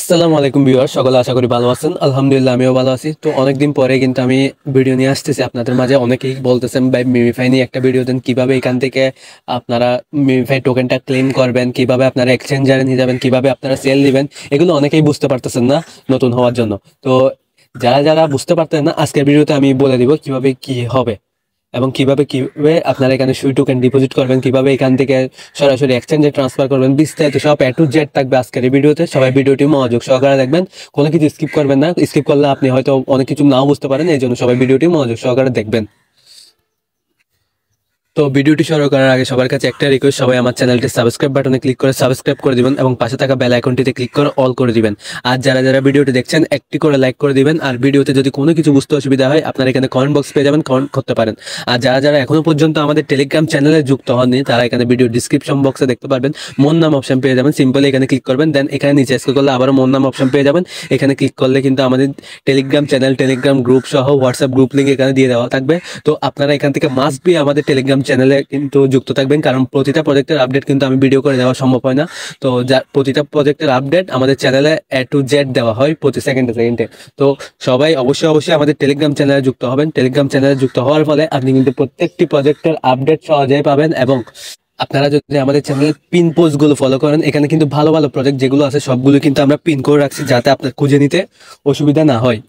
আসসালামু আলাইকুম ভিউয়ার, সকলে আশা করি ভালো আছেন। আলহামদুলিল্লাহ আমিও ভালো আছি। তো অনেকদিন পরে কিন্তু আমি ভিডিও নিয়ে আসতেছি আপনাদের মাঝে। অনেকেই বলতেছেন ভাই মিমিফাই নিয়ে একটা ভিডিও দেন, কিভাবে এখান থেকে আপনারা মিমিফাই টোকেনটা ক্লেম করবেন, কিভাবে আপনারা এক্সচেঞ্জারে নিয়ে যাবেন, কিভাবে আপনারা সেল দিবেন, এগুলো অনেকেই বুঝতে পারতেছেন না নতুন হওয়ার জন্য। তো যারা যারা বুঝতে পারতেন না, আজকের ভিডিওতে আমি বলে দিব কিভাবে কি হবে এবং কিভাবে আপনারা এখানে সুই টোকেন ডিপোজিট করবেন, কিভাবে এখান থেকে সরাসরি এক্সচেঞ্জে ট্রান্সফার করবেন, বিস্তারিত সব এ টু জেড থাকবে আজকের এই ভিডিওতে। সবাই ভিডিওটি মনোযোগ সহকারে দেখবেন, কোনো কিছু স্কিপ করবেন না। স্কিপ করলে আপনি হয়তো অনেক কিছু নাও বুঝতে পারেন, এই জন্য সবাই ভিডিওটি মনোযোগ সহকারে দেখবেন। তো ভিডিওটি শুরু করার আগে সবার কাছে একটা রিকোয়েস্ট, সবাই আমার চ্যানেলটি সাবস্ক্রাইব বাটনে ক্লিক করে সাবস্ক্রাইব করে দিবেন এবং পাশে থাকা বেল আইকনটিতে ক্লিক করে অল করে দিবেন। আর যারা যারা ভিডিওটি দেখছেন একটি করে লাইক করে দিবেন। আর ভিডিওতে যদি কোনো কিছু বুঝতে অসুবিধা হয়, আপনারা এখানে কমেন্ট বক্স পেয়ে যাবেন, কমেন্ট করতে পারেন। আর যারা যারা এখনো পর্যন্ত আমাদের টেলিগ্রাম চ্যানেলে যুক্ত হননি, তারা এখানে ভিডিও ডিসক্রিপশন বক্সে দেখতে পারবেন মোর নাম অপশন পেয়ে যাবেন। সিম্পলি এখানে ক্লিক করবেন, দেন এখানে নিচে স্ক্রল করলে আবারও মোর নাম অপশন পেয়ে যাবেন। এখানে ক্লিক করলে কিন্তু আমাদের টেলিগ্রাম চ্যানেল, টেলিগ্রাম গ্রুপ সহ হোয়াটসঅ্যাপ গ্রুপ লিঙ্ক এখানে দিয়ে দেওয়া থাকবে। তো আপনারা এখান থেকে মাস্ট বি আমাদের টেলিগ্রাম চ্যানেলে কিন্তু যুক্ত থাকবেন, কারণ প্রতিটা প্রজেক্টের আপডেট কিন্তু আমি ভিডিও করে দেওয়া সম্ভব হয় না। তো প্রতিটা প্রজেক্টের আপডেট আমাদের চ্যানেলে এ টু জেড দেওয়া হয় প্রতি সেকেন্ডে সেকেন্ডে। তো সবাই অবশ্যই আমাদের টেলিগ্রাম চ্যানেলে যুক্ত হবেন। টেলিগ্রাম চ্যানেলে যুক্ত হওয়ার ফলে আপনি কিন্তু প্রত্যেকটি প্রজেক্টের আপডেট সহজেই পাবেন। এবং আপনারা যদি আমাদের চ্যানেলের পিন পোস্ট গুলো ফলো করেন, এখানে কিন্তু ভালো ভালো প্রজেক্ট যেগুলো আছে সবগুলো কিন্তু আমরা পিন করে রাখছি, যাতে আপনার খুঁজে নিতে অসুবিধা না হয়।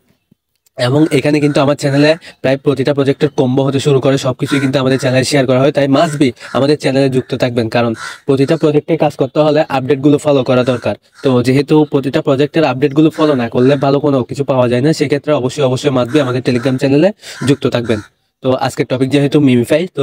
এবং এখানে কিন্তু আমার চ্যানেলে প্রায় প্রতিটা প্রজেক্টের কম্বো হতে শুরু করে সবকিছুই কিন্তু আমাদের চ্যানেলে শেয়ার করা হয়। তাই মাস্ট বি আমাদের চ্যানেলে যুক্ত থাকবেন, কারণ প্রতিটা প্রজেক্টে কাজ করতে হলে আপডেটগুলো ফলো করা দরকার। তো যেহেতু প্রতিটা প্রজেক্টের আপডেটগুলো ফলো না করলে ভালো কোনো কিছু পাওয়া যায় না, সেক্ষেত্রে অবশ্যই মাস্ট বি আমাদের টেলিগ্রাম চ্যানেলে যুক্ত থাকবেন। তো আজকের টপিক যেহেতু মিমিফাই, তো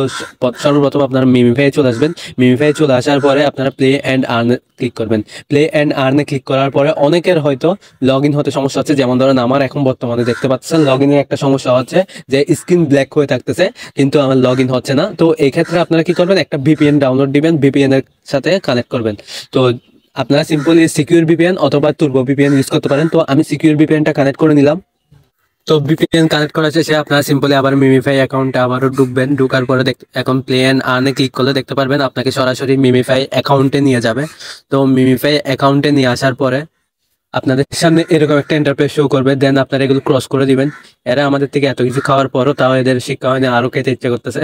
সর্বপ্রথম আপনারা মিমিফাই চলে আসবেন। মিমিফাই চলে আসার পরে আপনারা প্লে অ্যান্ড আর্ন ক্লিক করবেন। প্লে অ্যান্ড আর্নে ক্লিক করার পরে অনেকের হয়তো লগ ইন হতে সমস্যা হচ্ছে, যেমন ধরেন আমার এখন বর্তমানে দেখতে পাচ্ছেন লগ ইনের একটা সমস্যা হচ্ছে যে স্ক্রিন ব্ল্যাক হয়ে থাকতেছে, কিন্তু আমার লগ ইন হচ্ছে না। তো এই ক্ষেত্রে আপনারা কি করবেন, একটা ভিপিএন ডাউনলোড দিবেন, ভিপিএন এর সাথে কানেক্ট করবেন। তো আপনারা সিম্পলি সিকিউর ভিপিএন অথবা তুর্বো ভিপিএন ইউজ করতে পারেন। তো আমি সিকিউর ভিপিএনটা কানেক্ট করে নিলাম। তো ভিপিএন কানেক্ট করা শেষে আপনারা সিম্পলি আবার মিমিফাই অ্যাকাউন্টে আবারও ঢুকবেন। ঢুকার পরে এখন প্লে অ্যান্ড আর্নে ক্লিক করলে দেখতে পারবেন আপনাকে সরাসরি মিমিফাই অ্যাকাউন্টে নিয়ে যাবে। তো মিমিফাই অ্যাকাউন্টে নিয়ে আসার পরে আপনাদের সামনে এরকম একটা ইন্টারফেস শো করবে, দেন আপনারা এগুলো ক্রস করে দিবেন। এরা আমাদের থেকে এত কিছু খাওয়ার পরও তাও এদের শিক্ষা হয়নি, আরো খেতে ইচ্ছে করতেছে।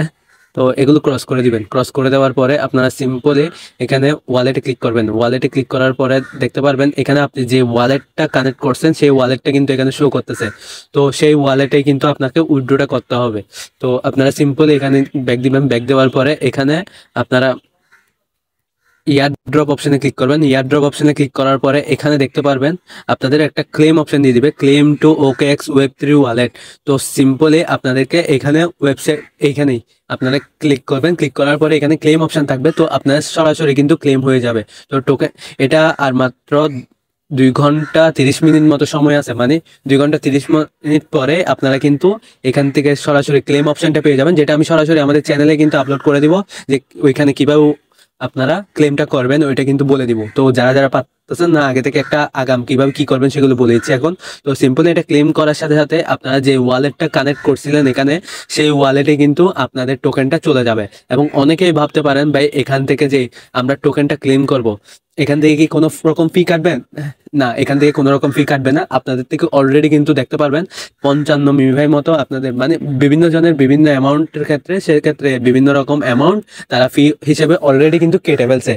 তো এগুলো ক্রস করে দিবেন। ক্রস করে দেওয়ার পরে আপনারা সিম্পলি এখানে ওয়ালেটে ক্লিক করবেন। ওয়ালেটে ক্লিক করার পরে দেখতে পারবেন এখানে আপনি যে ওয়ালেটটা কানেক্ট করছেন সেই ওয়ালেটটা কিন্তু এখানে শো করতেছে। তো সেই ওয়ালেটে কিন্তু আপনাকে উইথড্রটা করতে হবে। তো আপনারা সিম্পলি এখানে ব্যাক দিবেন। ব্যাক দেওয়ার পরে এখানে আপনারা ইয়ারড্রপ অপশনে ক্লিক করবেন। ইয়ারড্রপ অপশনে ক্লিক করার পরে এখানে দেখতে পারবেন আপনাদের একটা ক্লেম অপশন দিয়ে দিবে, ক্লেম টু ওকেএক্স ওয়েব3 ওয়ালেট। তো সিম্পলি আপনাদেরকে এখানে ওয়েবসাইট এইখানেই আপনারা ক্লিক করবেন। ক্লিক করার পরে এখানে ক্লেম অপশন থাকবে, তো আপনার সরাসরি কিন্তু ক্লেম হয়ে যাবে। তো টোকেন এটা আর মাত্র 2 ঘন্টা 30 মিনিট মতো সময় আছে, মানে 2 ঘন্টা 30 মিনিট পরে আপনারা কিন্তু এখান থেকে সরাসরি ক্লেম অপশনটা পেয়ে যাবেন, যেটা আমি সরাসরি আমাদের চ্যানেলে কিন্তু আপলোড করে দিব। যে ওইখানে কিভাবে আপনারা ক্লেমটা করবেন ওইটা কিন্তু বলে দিব। তো যারা যারা পাচ্ছেন না আগে থেকে একটা আগাম কিভাবে কি করবেন সেগুলো বলে দিচ্ছি এখন। তো সিম্পলি এটা ক্লেম করার সাথে সাথে আপনারা যে ওয়ালেটটা কানেক্ট করছিলেন এখানে, সেই ওয়ালেটে কিন্তু আপনাদের টোকেনটা চলে যাবে। এবং অনেকেই ভাবতে পারেন ভাই এখান থেকে যে আমরা টোকেনটা ক্লেম করব, এখান থেকে কি কোনো রকম ফি কাটবেন? না, এখান থেকে কোনো রকম ফি কাটবে না। আপনাদের থেকে অলরেডি কিন্তু দেখতে পারবেন 55 মিলিভাই মতো আপনাদের, মানে বিভিন্ন জনের বিভিন্ন অ্যামাউন্টের ক্ষেত্রে সেক্ষেত্রে বিভিন্ন রকম অ্যামাউন্ট তারা ফি হিসেবে অলরেডি কিন্তু কেটে ফেলছে,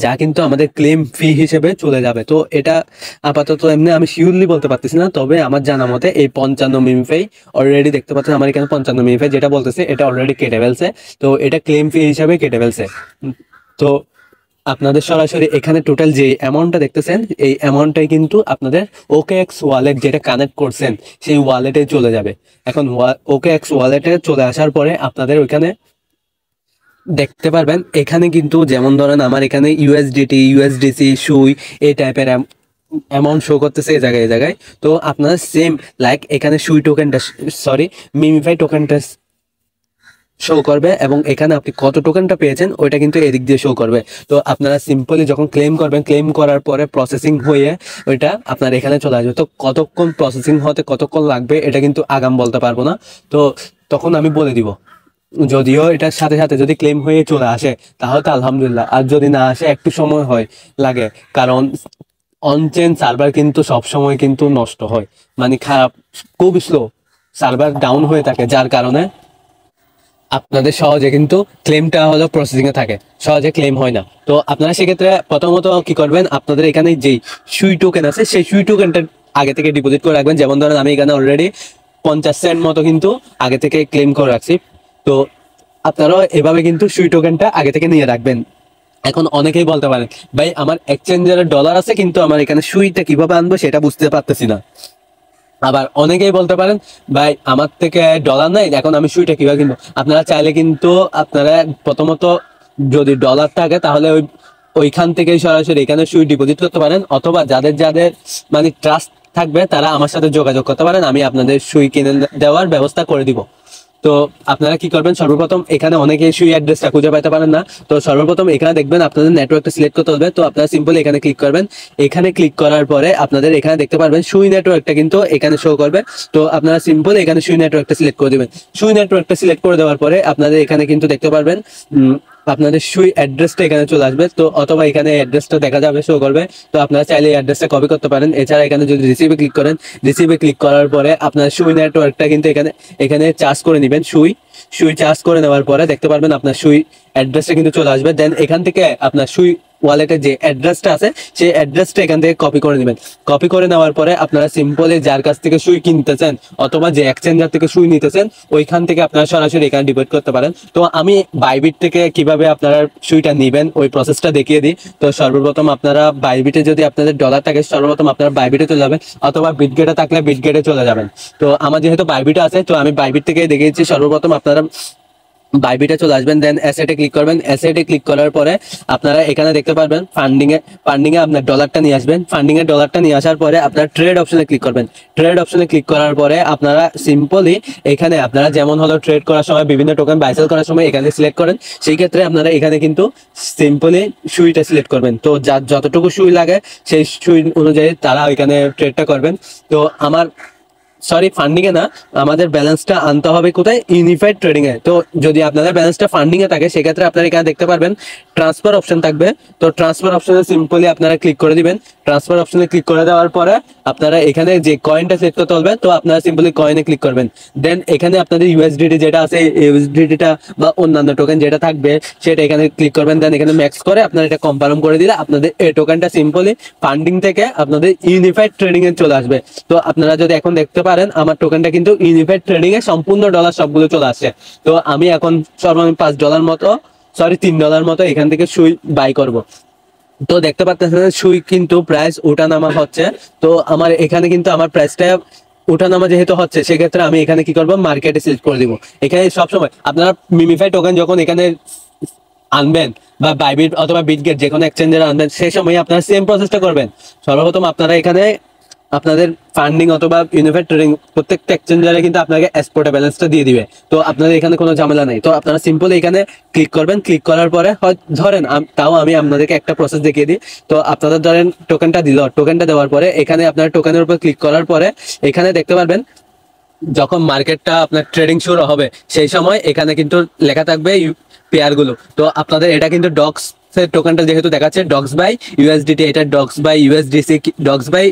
যা কিন্তু আমাদের ক্লেম ফি হিসেবে চলে যাবে। তো এটা আপাতত এমনি আমি শিওরলি বলতে পারতেছি না, তবে আমার জানা মতে এই 55 মিলিফাই অলরেডি দেখতে পাচ্ছেন আমার এখানে 55 মিলিফাই যেটা বলতেছে এটা অলরেডি কেটে ফেলছে। তো এটা ক্লেম ফি হিসাবে কেটে ফেলছে। তো আপনাদের সরাসরি এখানে টোটাল যে অ্যামাউন্টটা দেখতেছেন এই অ্যামাউন্টটাই কিন্তু আপনাদের ওকেএক্স ওয়ালেট যেটা কানেক্ট করছেন সেই ওয়ালেটে চলে যাবে। এখন ওকেএক্স ওয়ালেটে চলে আসার পরে আপনাদের ওইখানে দেখতে পারবেন এখানে কিন্তু যেমন ধরেন আমার এখানে ইউএসডিটি, ইউএসডিসি, সুই এই টাইপের অ্যামাউন্ট শো করতেছে এই জায়গায়। তো আপনারা সেম লাইক এখানে সুই টোকেনটা, সরি মিমিফাই টোকেনটা শো করবে এবং এখানে আপনি কত টোকেনটা পেয়েছেন ওইটা কিন্তু এদিক দিয়ে শো করবে। তো আপনারা সিম্পলি যখন ক্লেম করবেন, ক্লেম করার পরে প্রসেসিং হয়ে ওইটা আপনার এখানে চলে আসবে। তো কতক্ষণ প্রসেসিং হতে কতক্ষণ লাগবে এটা কিন্তু আগাম বলতে পারবো না, তো তখন আমি বলে দিব। যদিও এটার সাথে সাথে যদি ক্লেম হয়ে চলে আসে তাহলে তো আলহামদুলিল্লাহ, আর যদি না আসে একটু সময় হয় লাগে, কারণ অনচেন সার্ভার কিন্তু সবসময় কিন্তু নষ্ট হয়, মানে খারাপ, খুব স্লো সার্ভার ডাউন হয়ে থাকে, যার কারণে আপনাদের সহজে কিন্তু ক্লেমটা হলো প্রসেসিং এ থাকে, সহজে ক্লেম হয় না। তো আপনারা সেক্ষেত্রে প্রথমত কি করবেন, আপনাদের এখানে যে সুই টোকেন আছে সেই সুই টোকেনটা আগে থেকে ডিপোজিট করে রাখবেন। যেমন ধরেন আমি এখানে অলরেডি 50 সেন্ট মতো কিন্তু আগে থেকে ক্লেম করে রাখছি। তো আপনারাও এভাবে কিন্তু সুই টোকেনটা আগে থেকে নিয়ে রাখবেন। এখন অনেকেই বলতে পারেন, ভাই আমার এক্সচেঞ্জারে ডলার আছে কিন্তু আমার এখানে সুইটা কিভাবে আনবো সেটা বুঝতে পারতেছি না। আবার অনেকেই বলতে পারেন, ভাই আমার থেকে ডলার নাই, এখন আমি সুইটা কিভাবে কিনবো। আপনারা চাইলে কিন্তু আপনারা প্রথমত যদি ডলার থাকে তাহলে ওইখান থেকে সরাসরি এখানে সুই ডিপোজিট করতে পারেন, অথবা যাদের যাদের মানে ট্রাস্ট থাকবে তারা আমার সাথে যোগাযোগ করতে পারেন, আমি আপনাদের সুই কিনে দেওয়ার ব্যবস্থা করে দিব। তো আপনারা কি করবেন, সর্বপ্রথম এখানে অনেকে সুই অ্যাড্রেসটা খুঁজে পাইতে পারেন না, তো সর্বপ্রথম এখানে দেখবেন আপনাদের নেটওয়ার্কটা সিলেক্ট করতে হবে। তো আপনারা সিম্পলি এখানে ক্লিক করবেন। এখানে ক্লিক করার পরে আপনাদের এখানে দেখতে পারবেন সুই নেটওয়ার্কটা কিন্তু এখানে শো করবে। তো আপনারা সিম্পল এখানে সুই নেটওয়ার্কটা সিলেক্ট করে দিবেন। সুই নেটওয়ার্কটা সিলেক্ট করে দেওয়ার পরে আপনাদের এখানে কিন্তু দেখতে পারবেন আপনাদের সুই অ্যাড্রেসটা এখানে চলে আসবে। তো অথবা এখানে অ্যাড্রেসটা দেখা যাবে, শো করবে। তো আপনারা চাইলে এই অ্যাড্রেসটা কপি করতে পারেন। এছাড়া এখানে যদি রিসিভে ক্লিক করেন, রিসিভে ক্লিক করার পরে আপনার সুই নেটওয়ার্কটা কিন্তু এখানে এখানে চার্জ করে নেবেন। সুই চার্জ করে নেওয়ার পরে দেখতে পারবেন আপনার সুই অ্যাড্রেসটা কিন্তু চলে আসবে। দেন এখান থেকে আপনার সুই ওয়ালেটের যে অ্যাড্রেসটা আছে সেই অ্যাড্রেসটা এখান থেকে কপি করে নেবেন। কপি করে নেওয়ার পরে আপনারা সিম্পলি যার কাছ থেকে সুই কিনতেছেন অথবা যে এক্সচেঞ্জার থেকে সুই নিতেছেন ওইখান থেকে আপনারা সরাসরি এখানে ডিপোজিট করতে পারেন। তো আমি বাইবিট থেকে কিভাবে আপনারা সুইটা নেবেন ওই প্রসেসটা দেখিয়ে দিই। তো সর্বপ্রথম আপনারা বাইবিটে যদি আপনাদের ডলার থাকে সর্বপ্রথম আপনারা বাইবিটে চলে যাবেন, অথবা বিটগেটে থাকলে বিটগেটে চলে যাবেন। তো আমার যেহেতু বাইবিটে আছে তো আমি বাইবিট থেকে দেখিয়েছি। সর্বপ্রথম আপনারা বাইবিটে চলে আসবেন, দেন অ্যাসেটে ক্লিক করবেন। অ্যাসেটে ক্লিক করার পরে আপনারা এখানে দেখতে পারবেন ফান্ডিং এ আপনার ডলারটা নিয়ে আসবেন। ফান্ডিং এর ডলারটা নিয়ে আসার পরে আপনারা ট্রেড অপশনে ক্লিক করবেন। ট্রেড অপশনে ক্লিক করার পরে আপনারা সিম্পলি এখানে আপনারা যেমন হলো ট্রেড করার সময় বিভিন্ন টোকেন বাই সেল করার সময় এখানে সিলেক্ট করেন, সেই ক্ষেত্রে আপনারা এখানে কিন্তু সিম্পলি সুইটা সিলেক্ট করবেন। তো যার যতটুকু সুই লাগে সেই সুই অনুযায়ী তারা এখানে ট্রেডটা করবেন। তো আমার ফান্ডিং এ না, আমাদের ব্যালেন্সটা আনতে হবে কোথায়, ইউনিফাইড ট্রেডিং এ। তো যদি আপনাদের ব্যালেন্সটা ফান্ডিং এ থাকে সেক্ষেত্রে আপনারা এখানে দেখতে পারবেন ট্রান্সফার অপশন থাকবে। তো ট্রান্সফার অপশনে সিম্পলি আপনারা ক্লিক করে দিবেন। ট্রান্সফার অপশনে ক্লিক করে দেওয়ার পরে আপনারা এখানে যে কয়েনটা সেট করতে হবে, তো আপনারা সিম্পলি কয়েনে ক্লিক করবেন। দেন এখানে আপনাদের ইউএসডিটি যেটা আছে ইউএসডিটিটা বা অন্যান্য টোকেন যেটা থাকবে সেটা এখানে ক্লিক করবেন। দেন এখানে ম্যাক্স করে আপনারা এটা কনফার্ম করে দিলে আপনাদের এই টোকেনটা সিম্পলি ফান্ডিং থেকে আপনাদের ইউনিফাইড ট্রেডিং এ চলে আসবে। তো আপনারা যদি এখন দেখতে পারেন আমার টোকেনটা কিন্তু ইউনিফাইড ট্রেডিং এ সম্পূর্ণ ডলার সবগুলো চলে আসছে। তো আমি এখন সর্বনিম্ন $5 মতো $3 মতো এখান থেকে সুই বাই করব। তো দেখতে পাচ্ছেন সুই কিন্তু প্রাইস ওঠানামা হচ্ছে। তো আমার এখানে কিন্তু আমার প্রাইসটা ওঠানামা যেহেতু হচ্ছে সেক্ষেত্রে আমি এখানে কি করবো, মার্কেটে সিলেক্ট করে দিব। এখানে সবসময় আপনারা মিমিফাই টোকেন যখন এখানে আনবেন বা বাইবিট অথবা বিটগেট যে কোনো এক্সচেঞ্জারে আনবেন সেই সময় আপনারা সেম প্রসেসটা করবেন। সর্বপ্রথম আপনারা এখানে আপনাদের ফান্ডিং অথবা ইউনিফাইড ট্রেডিং প্রত্যেকটা এক্সচেঞ্জারে কিন্তু আপনাকে এক্সপোর্টে ব্যালেন্সটা দিয়ে দিবে। তো আপনাদের এখানে কোনো ঝামেলা নেই। তো আপনারা সিম্পল এখানে ক্লিক করবেন। ক্লিক করার পরে ধরেন তাও আমি আপনাদেরকে একটা প্রসেস দেখিয়ে দিই। তো আপনাদের ধরেন টোকেনটা দিল, টোকেনটা দেওয়ার পরে এখানে আপনার টোকেনের উপর ক্লিক করার পরে এখানে দেখতে পারবেন যখন মার্কেটটা আপনার ট্রেডিং শুরু হবে সেই সময় এখানে কিন্তু লেখা থাকবে পেয়ার গুলো। তো আপনাদের এটা কিন্তু ডক্স টোকেনটা যেহেতু দেখাচ্ছে ডক্স বাই ইউএসডিটি, এটা docs by USDC, docs by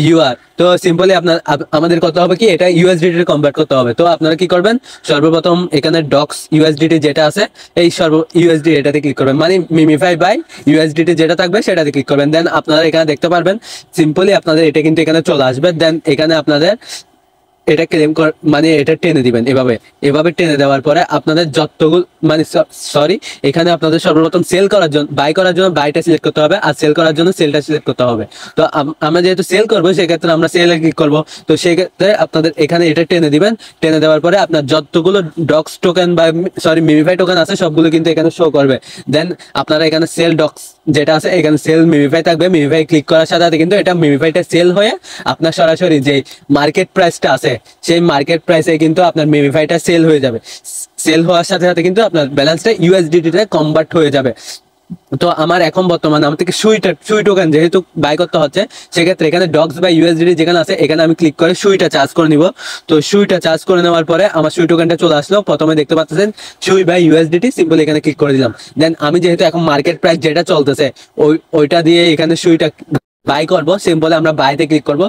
UR. তো সিম্পলি আপনার আমাদের করতে হবে কি, এটা ইউএসডিটি কনভার্ট করতে হবে। তো আপনারা কি করবেন, সর্বপ্রথম এখানে ডক্স ইউএসডিটি যেটা আছে এই ইউএসডি এটাতে ক্লিক করবেন, মানে মিমিফাই বাই ইউএসডিটি যেটা থাকবে সেটাতে ক্লিক করবেন। দেন আপনারা এখানে দেখতে পারবেন সিম্পলি আপনাদের এটা কিন্তু এখানে চলে আসবে। দেন এখানে আপনাদের এটা ক্লেম মানে এটা টেনে দিবেন। এভাবে টেনে দেওয়ার পরে আপনাদের যতগুলো মানে এখানে আপনাদের সর্বপ্রথম সেল করার জন্য বাই করার জন্য বাইটা সিলেক্ট করতে হবে, আর সেল করার জন্য সেলটা সিলেক্ট করতে হবে। তো আমরা যেহেতু সেল করবো সেক্ষেত্রে আমরা সেলে ক্লিক করবো। তো সেক্ষেত্রে আপনাদের এখানে এটা টেনে দিবেন। টেনে দেওয়ার পরে আপনার যতগুলো ডক্স টোকেন বা মিমিফাই টোকেন আছে সবগুলো কিন্তু এখানে শো করবে। দেন আপনারা এখানে সেল ডক্স যেটা আছে এখানে সেল মিমিফাই থাকবে। মিমিফাই ক্লিক করার সাথে সাথে কিন্তু এটা মিমিফাইটা সেল হয়ে আপনার সরাসরি যে মার্কেট প্রাইসটা আছে সেই মার্কেট প্রাইসে কিন্তু আপনার মিমিফাইটা সেল হয়ে যাবে। সেল হওয়ার সাথে সাথে কিন্তু আপনার ব্যালেন্সটা ইউএসডিটি তে কনভার্ট হয়ে যাবে। তো আমার এখন বর্তমানে আমার থেকে সুই টোকেন যেহেতু বাই করতে হচ্ছে সেক্ষেত্রে এখানে ডক্স বা ইউএসডিটি যেখানে আছে এখানে আমি ক্লিক করে সুইটা চার্জ করে নিব। তো সুইটা চার্জ করে নেওয়ার পরে আমার সুই টোকেনটা চলে আসলো। প্রথমে দেখতে পাচ্ছেন সুই বাই ইউএসডিটি, সিম্পল এখানে ক্লিক করে দিলাম। দেন আমি যেহেতু এখন মার্কেট প্রাইস যেটা চলতেছে ওইটা দিয়ে এখানে সুইটা বাই করব, সিম্পলি আমরা বাইতে ক্লিক করব।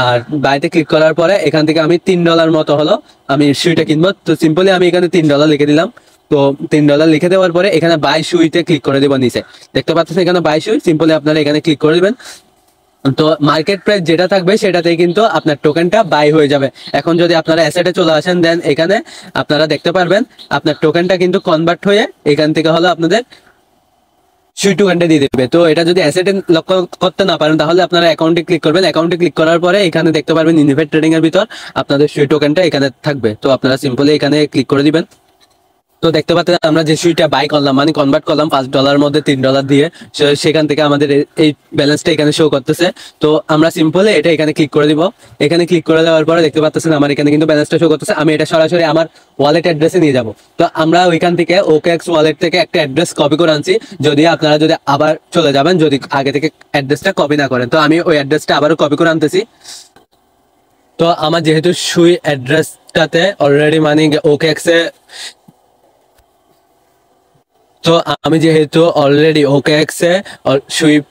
আর বাইতে ক্লিক করার পরে এখান থেকে আমি $3 মতো হলো আমি সুইটা কিনবো। তো সিম্পলি আমি এখানে $3 লিখে দিলাম। তো $3 লিখে দেওয়ার পরে এখানে বাই সুইতে ক্লিক করে দেবো। নিচে দেখতে পাচ্ছেন এখানে বাই সুই, সিম্পলি আপনারা এখানে ক্লিক করে দিবেন। তো মার্কেট প্রাইস যেটা থাকবে সেটাতেই কিন্তু আপনার টোকেনটা বাই হয়ে যাবে। এখন যদি আপনারা অ্যাসেটে চলে আসেন, দেন এখানে আপনারা দেখতে পারবেন আপনার টোকেনটা কিন্তু কনভার্ট হয়ে এখান থেকে হলো আপনাদের সুই টোকেনটা দিয়ে দেবে। তো এটা যদি অ্যাসেটে লক্ষ্য করতে না পারেন তাহলে আপনারা অ্যাকাউন্টে ক্লিক করবেন। অ্যাকাউন্টে ক্লিক করার পরে এখানে দেখতে পারবেন ইনভেস্ট ট্রেডিং এর ভিতর আপনাদের সুই টোকেনটা এখানে থাকবে। তো আপনারা সিম্পলি এখানে ক্লিক করে দিবেন। তো দেখতে পাচ্ছেন আমরা যে সুইটা বাই করলাম মানে কনভার্ট করলাম $5 মধ্যে $3 দিয়ে, সেখান থেকে আমাদের এই ব্যালেন্সটা এখানে শো করতেছে। তো আমরা সিম্পলি এটা এখানে ক্লিক করে দিব। এখানে ক্লিক করে দেওয়ার পরে দেখতে পাচ্ছেন আমার এখানে কিন্তু ব্যালেন্সটা শো করতেছে। আমি এটা সরাসরি আমার ওয়ালেট অ্যাড্রেসে নিয়ে যাব। তো আমরা ওইখান থেকে OKX ওয়ালেট থেকে একটা অ্যাড্রেস কপি করে আনছি। যদি আপনারা যদি আবার চলে যাবেন যদি আগে থেকে অ্যাড্রেসটা কপি না করেন, তো আমি ওই অ্যাড্রেসটা আবারও কপি করে আনতেছি। তো আমার যেহেতু সুই অ্যাড্রেসটাতে অলরেডি মানে OKX এ, তো আমি যেহেতু অলরেডি OKX এ সুইপ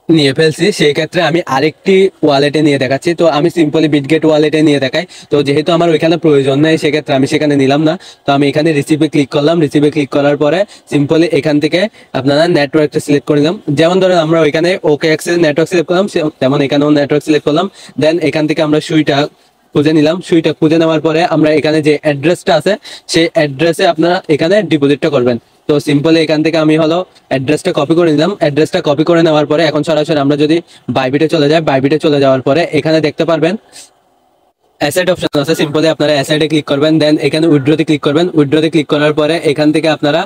নিয়ে ফেলছি, সেই ক্ষেত্রে আমি আরেকটি ওয়ালেটে নিয়ে দেখাচ্ছি। তো আমি সিম্পলি বিটগেট ওয়ালেটে নিয়ে দেখাই। তো যেহেতু আমার ওইখানে প্রয়োজন নেই সেক্ষেত্রে আমি সেখানে নিলাম না। তো আমি এখানে রিসিভে ক্লিক করলাম। রিসিভে ক্লিক করার পরে সিম্পলি এখান থেকে আপনারা নেটওয়ার্কটা সিলেক্ট করে নিলাম। যেমন ধরেন আমরা ওইখানে OKX এর নেটওয়ার্ক সিলেক্ট করলাম, তেমন এখানেও নেটওয়ার্ক সিলেক্ট করলাম। দেন এখান থেকে আমরা সুইটা খুঁজে নিলাম। সুইটা খুঁজে নেওয়ার পরে আমরা এখানে যে অ্যাড্রেসটা আছে সেই অ্যাড্রেসে আপনারা এখানে ডিপোজিটটা করবেন। তো সিম্পলি এখান থেকে আমি হলো অ্যাড্রেসটা কপি করে নিলাম। অ্যাড্রেসটা কপি করে নেওয়ার পরে এখন সরাসরি আমরা যদি বাইবিটে চলে যাই, বাইবিটে চলে যাওয়ার পরে এখানে দেখতে পারবেন অ্যাসেট অপশন আছে। সিম্পলি আপনারা অ্যাসেটে ক্লিক করবেন, দেন এখানে উইথড্রোতে ক্লিক করবেন। উইথড্রোতে ক্লিক করার পরে এখান থেকে আপনারা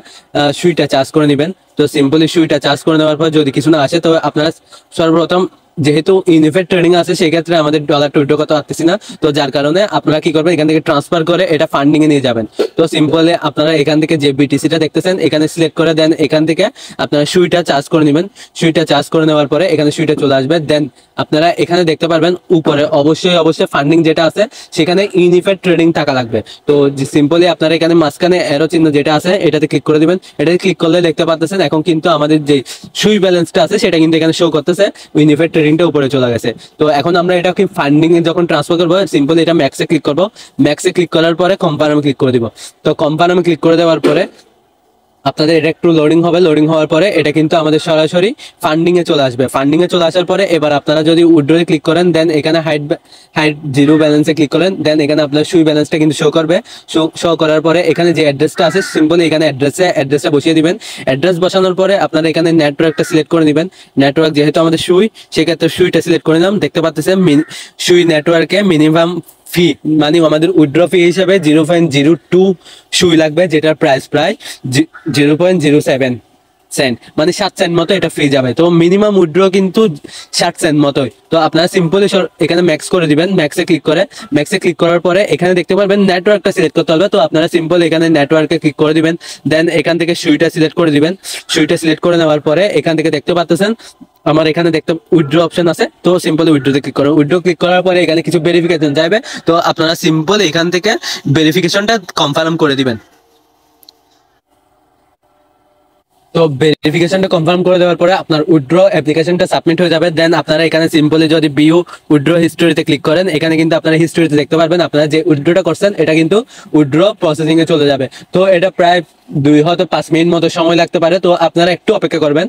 সুইটা চার্জ করে নেবেন। তো সিম্পলি সুইটা চার্জ করে নেওয়ার পর যদি কিছু না আসে তো আপনারা সর্বপ্রথম যেহেতু ইনভেস্ট ট্রেডিং আছে সেক্ষেত্রে আমাদের ডলার উইথড্র করতে পারতেছি না। তো যার কারণে আপনারা কি করবেন, এখান থেকে ট্রান্সফার করে এটা ফান্ডিং এ নিয়ে যাবেন। তো সিম্পলি আপনারা এখান থেকে যে বিটিসিটা দেখতেছেন এখানে সিলেক্ট করে দেন এখান থেকে আপনারা সুইটা চার্জ করে নেবেন। সুইটা চার্জ করে নেওয়ার পরে এখানে সুইটা চলে আসবে। দেন আপনারা এখানে দেখতে পারবেন উপরে অবশ্যই ফান্ডিং যেটা আছে সেখানে ইনভেস্ট ট্রেডিং টাকা লাগবে। তো সিম্পলি আপনারা এখানে মাঝখানে অ্যারো চিহ্ন যেটা আছে এটাতে ক্লিক করে দিবেন। এটাতে ক্লিক করলে দেখতে পাচ্ছেন এখন কিন্তু আমাদের যে সুই ব্যালেন্সটা আছে সেটা কিন্তু এখানে শো করতেছে, ইনভেস্ট ট্রেডিংটা উপরে চলে গেছে। তো এখন আমরা এটা কি ফান্ডিং এ যখন ট্রান্সফার করবো সিম্পলি এটা ম্যাক্সে ক্লিক করবো। ম্যাক্সে ক্লিক করার পরে কনফার্মে ক্লিক করে দিব। তো কনফার্মে ক্লিক করে দেওয়ার পরে আপনাদের এটা একটু লোডিং হবে। লোডিং হওয়ার পরে এটা কিন্তু আমাদের সরাসরি ফান্ডিং এ চলে আসবে। ফান্ডিং এ চলে আসার পরে এবার আপনারা যদি উইথড্রোতে ক্লিক করেন, দেন এখানে হাইড জিরো ব্যালেন্সে ক্লিক করেন, দেন এখানে আপনার সুই ব্যালেন্সটা কিন্তু শো করবে। শো করার পরে এখানে যে অ্যাড্রেসটা আছে সিম্পলি এখানে অ্যাড্রেসটা বসিয়ে দিবেন। অ্যাড্রেস বসানোর পরে আপনারা এখানে নেটওয়ার্কটা সিলেক্ট করে নেবেন। নেটওয়ার্ক যেহেতু আমাদের সুই সেক্ষেত্রে সুইটা সিলেক্ট করে নিলাম। দেখতে পাচ্ছেন সুই নেটওয়ার্কে মিনিমাম ফি মানে আমাদের উইথড্র ফি হিসাবে 0.02 সুই লাগবে, যেটার প্রাইস প্রায় 0.07 মানে 7 সেন্ট মতো এটা ফ্রি যাবে। তো মিনিমাম উইথড্র কিন্তু 60 সেন্ট মতোই। তো আপনারা সিম্পলি এখানে ম্যাক্স করে দিবেন। ম্যাক্সে ক্লিক করার পরে এখানে দেখতে পারবেন নেটওয়ার্কটা সিলেক্ট করতে হবে। তো আপনারা সিম্পল এখানে নেটওয়ার্কে ক্লিক করে দিবেন। দেন এখান থেকে সুইটা সিলেক্ট করে দিবেন। সুইটা সিলেক্ট করে নেওয়ার পরে এখান থেকে দেখতে পাচ্ছেন আমার এখানে দেখতে উইথড্র অপশন আছে। তো সিম্পলি উইথড্রোতে ক্লিক করুন। উইথড্র ক্লিক করার পরে এখানে কিছু ভেরিফিকেশন যাবে। তো আপনারা সিম্পল এখান থেকে ভেরিফিকেশনটা কনফার্ম করে দিবেন। তো ভেরিফিকেশনটা কনফার্ম করে দেওয়ার পরে আপনার উইথড্র অ্যাপ্লিকেশনটা সাবমিট হয়ে যাবে। দেন আপনারা এখানে সিম্পলি যদি ভিউ উইথড্র হিস্টোরিতে ক্লিক করেন এখানে কিন্তু আপনারা হিস্টোরিতে দেখতে পারবেন আপনারা যে উইথড্রটা করছেন এটা কিন্তু উইথড্র প্রসেসিং এ চলে যাবে। তো এটা প্রায় 2 হয়তো 5 মিনিট মতো সময় লাগতে পারে। তো আপনারা একটু অপেক্ষা করবেন।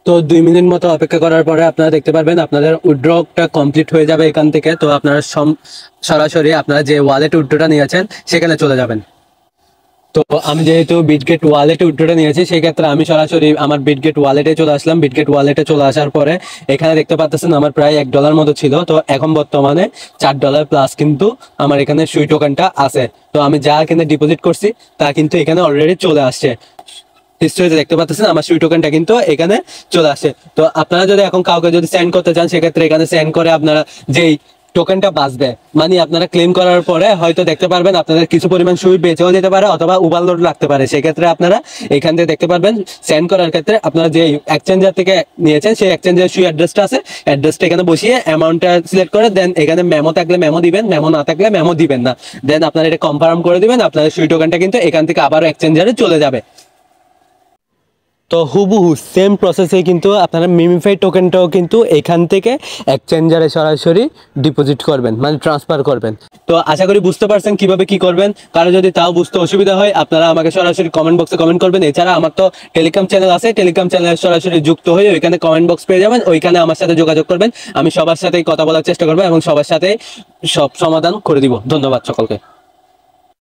তো 2 মিনিট মতো অপেক্ষা করার পরে আপনারা দেখতে পারবেন আপনাদের উইথড্রটা কমপ্লিট হয়ে যাবে এখান থেকে। তো আপনারা সরাসরি আপনারা যে ওয়ালেট উইথড্রটা নিয়েছেন সেখানে চলে যাবেন। তো আমি যেহেতু বিটগেট ওয়ালেটে উইথড্রটা নিয়েছি সেই ক্ষেত্রে আমি সরাসরি আমার বিটগেট ওয়ালেটে চলে আসলাম। বিটগেট ওয়ালেটে চলে আসার পরে এখানে দেখতে পাচ্ছেন আমার প্রায় $1 মতো ছিল। তো এখন বর্তমানে $4 প্লাস কিন্তু আমার এখানে সুই টোকেনটা আছে। তো আমি যা এখানে ডিপোজিট করছি তা কিন্তু এখানে অলরেডি চলে আসছে। হিস্ট্রিতে দেখতে পাচ্ছেন আমার সুই টোকেনটা কিন্তু এখানে চলে আসে। তো আপনারা যদি এখন কাউকে যদি সেন্ড করতে চান সেক্ষেত্রে এখানে সেন্ড করে আপনারা যেই টোকেনটা বাঁচবে মানে আপনারা ক্লেম করার পরে হয়তো দেখতে পারবেন আপনাদের কিছু পরিমাণ সুই বেঁচেও যেতে পারে অথবা ওভারলোড লাগতে পারে। সেক্ষেত্রে আপনারা এখান থেকে দেখতে পারবেন সেন্ড করার ক্ষেত্রে আপনারা যে এক্সচেঞ্জার থেকে নিয়েছেন সেই এক্সচেঞ্জের সুই অ্যাড্রেসটা আছে, অ্যাড্রেসটা এখানে বসিয়ে অ্যামাউন্টটা সিলেক্ট করে দেন এখানে মেমো থাকলে মেমো দিবেন, মেমো না থাকলে মেমো দিবেন না। দেন আপনারা এটা কনফার্ম করে দিবেন। আপনাদের সুই টোকেনটা কিন্তু এখান থেকে আবারও এক্সচেঞ্জারে চলে যাবে। তো হুবহু সেম প্রসেসে কিন্তু আপনারা মিমিফাই টোকেনটাও কিন্তু এখান থেকে এক্সচেঞ্জারে সরাসরি ডিপোজিট করবেন, মানে ট্রান্সফার করবেন। তো আশা করি বুঝতে পারছেন কিভাবে কি করবেন। কারো যদি তাও বুঝতে অসুবিধা হয় আপনারা আমাকে সরাসরি কমেন্ট বক্সে কমেন্ট করবেন। এছাড়া আমার তো টেলিগ্রাম চ্যানেল আছে, টেলিগ্রাম চ্যানেলে সরাসরি যুক্ত হয়ে ওইখানে কমেন্ট বক্স পেয়ে যাবেন, ওইখানে আমার সাথে যোগাযোগ করবেন। আমি সবার সাথেই কথা বলার চেষ্টা করবো এবং সবার সাথে সব সমাধান করে দিব। ধন্যবাদ সকলকে।